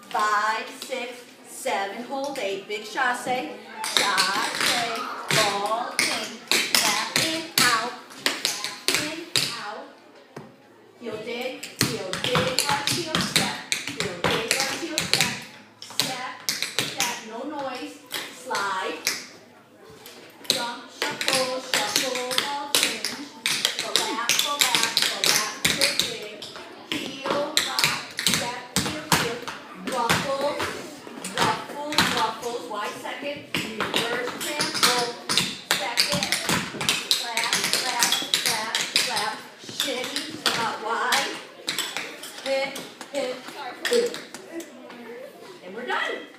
5, 6, 7, hold 8, big chasse, chasse, ball, in, tap, in, out, heel dig, arch, heel, step, heel dig, arch, heel, step, step, no noise, slide, jump, shuffle, ball change, go back, heel dig, heel, rock, step, heel, ruffles, wide second, reverse sample, second, clap, shimmy, wide, hit, and we're done.